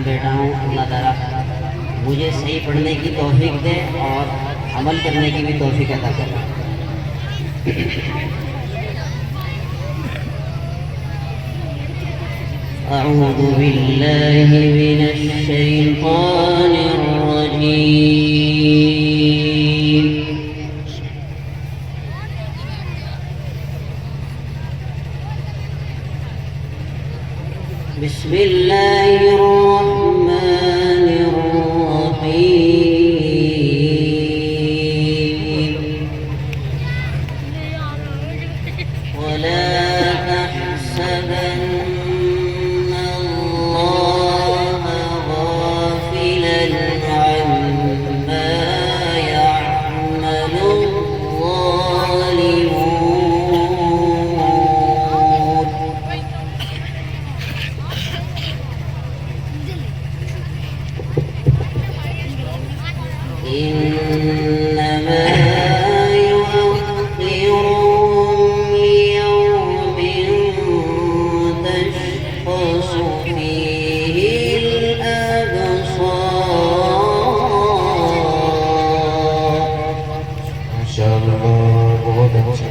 यहाँ बैठा हूँ, अल्लाह ताला मुझे सही पढ़ने की तौफीक दे और अमल करने की भी तौफीक अता करे। अऊज़ु बिल्लाहि मिनश शैतानिर रजीम। बिस्मिल्लाहिर रहमानिर रहीम। वला तहसबन्न अल्लाह गाफिलन अम्मा यअमलु إنما يؤخرهم ليوم تشخص فيه الأبصار। ما شاء الله बहुत अच्छा।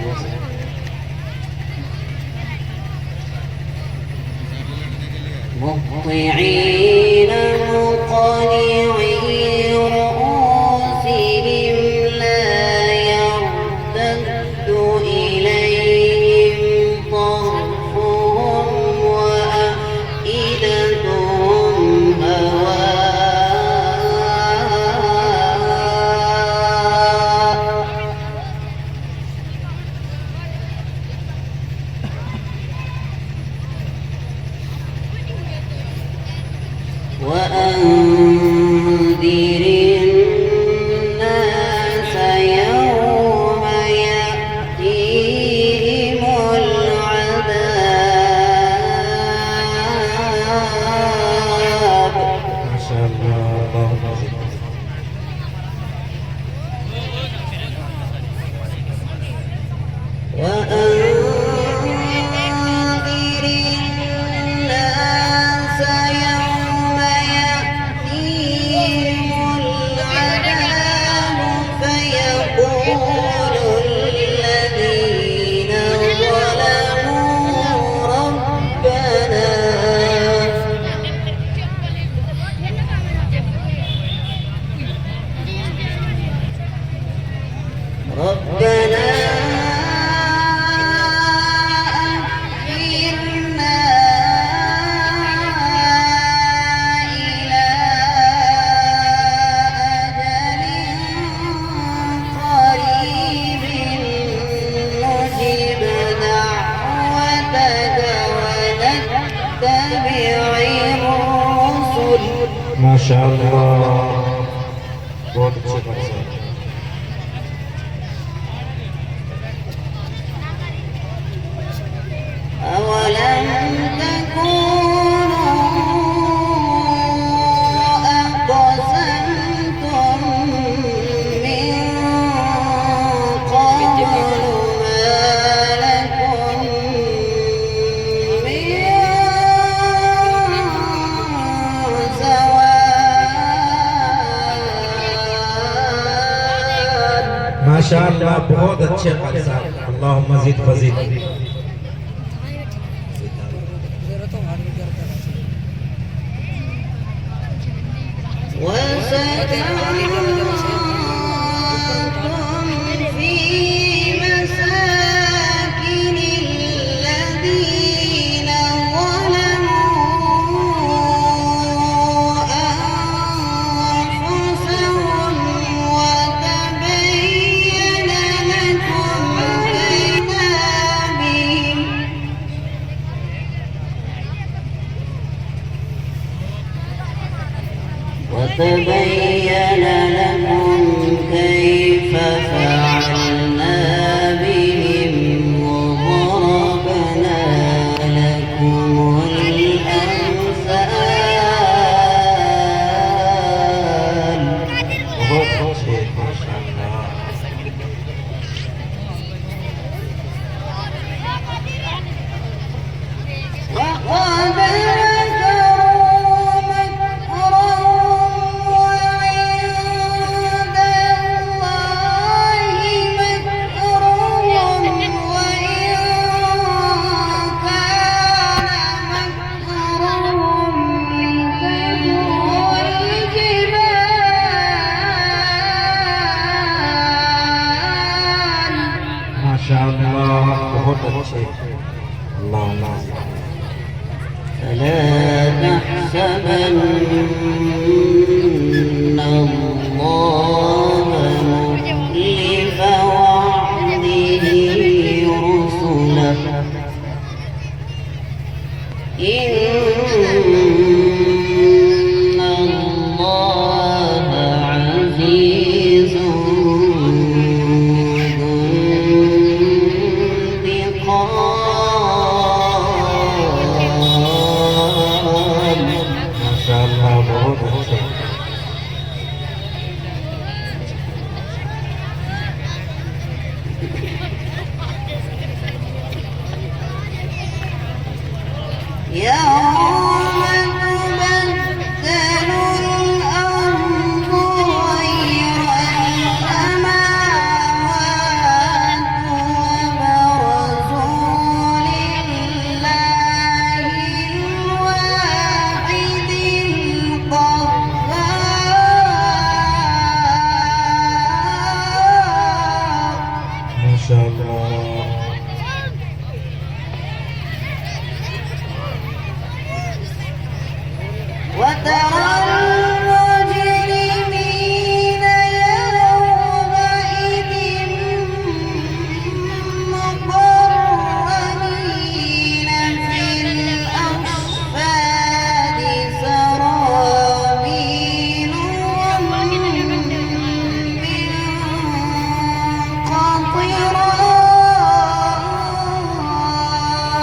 مهطعين مقنعي رؤوسهم لا يرتد إليهم طرفهم وأفئدتهم هواء. وأنذر الناس يوم يأتيهم العذاب. ما شاء الله. وأنذر الناس يوم يأتيهم العذاب فيقول الذين ظلموا ربنا أخرنا إلى أجل قريب نجب دعوتك ونتبع الرسل. ما شاء الله बहुत अच्छे बात है। أولم تكونوا أقسمتم من قبل ما لكم من زوال. ما شاء الله बहुत अच्छे बात साहब। अल्लाहुम्मा ज़िद फज़ीद। وسكنتم في مساكن الذين ظلموا أنفسهم وتبين لكم كتابهم. وتبين لكم كيف فعلنا بهم وضربنا لكم الأمثال. बहुत अच्छे माशाअल्लाह। وقد مكروا الله مخلف وعده رسله إن الله عزيز ذو انتقام माशाअल्लाह बहुत अच्छे يوم تبدل الأرض غير السماوات وبرزوا لله الواحد القهار माशाअल्लाह وترى المجرمين يومئذ مقرنين في الأصفاد سرابيلهم من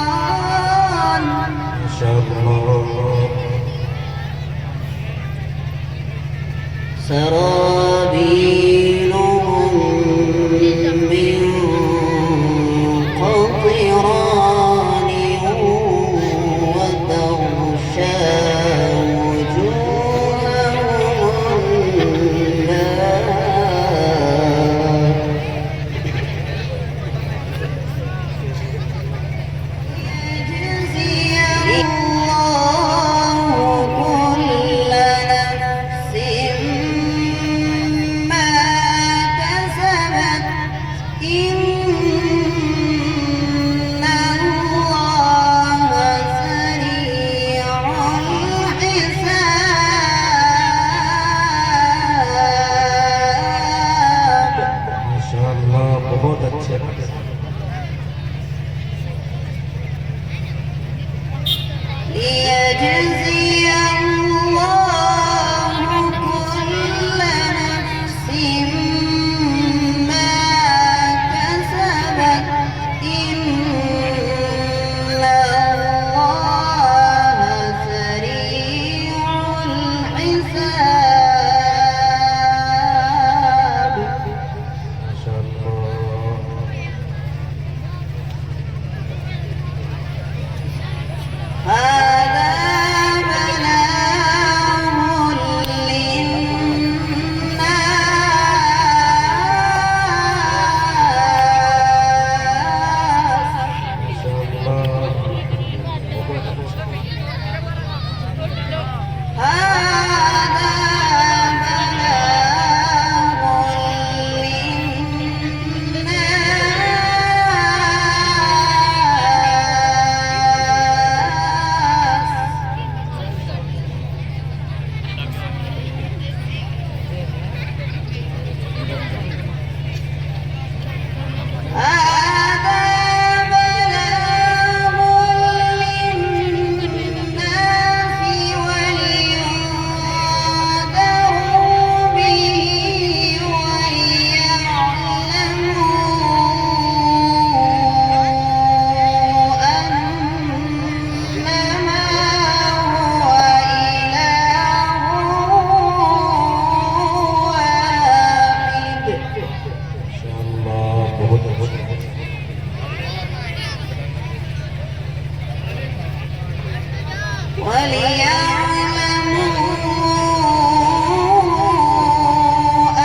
قطران माशाअल्लाह سرابيلهم من قطران وتغشى وجوههم النار ليجزي الله كل نفس ما كسبت إن الله سريع الحساب माशाअल्लाह बहुत अच्छे ليجزي الله كل نفس ما كسبت إن الله سريع الحساب माशाअल्लाह هذا بلاغ للناس माशाअल्लाह बहुत अच्छे هذا بلاغ للناس هذا بلاغ للناس ولينذروا به وليعلموا أنما هو إله واحد माशाअल्लाह बहुत अच्छे وليعلموا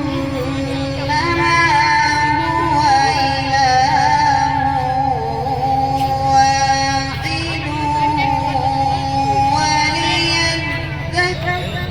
أنما هو إله واحد وليذكر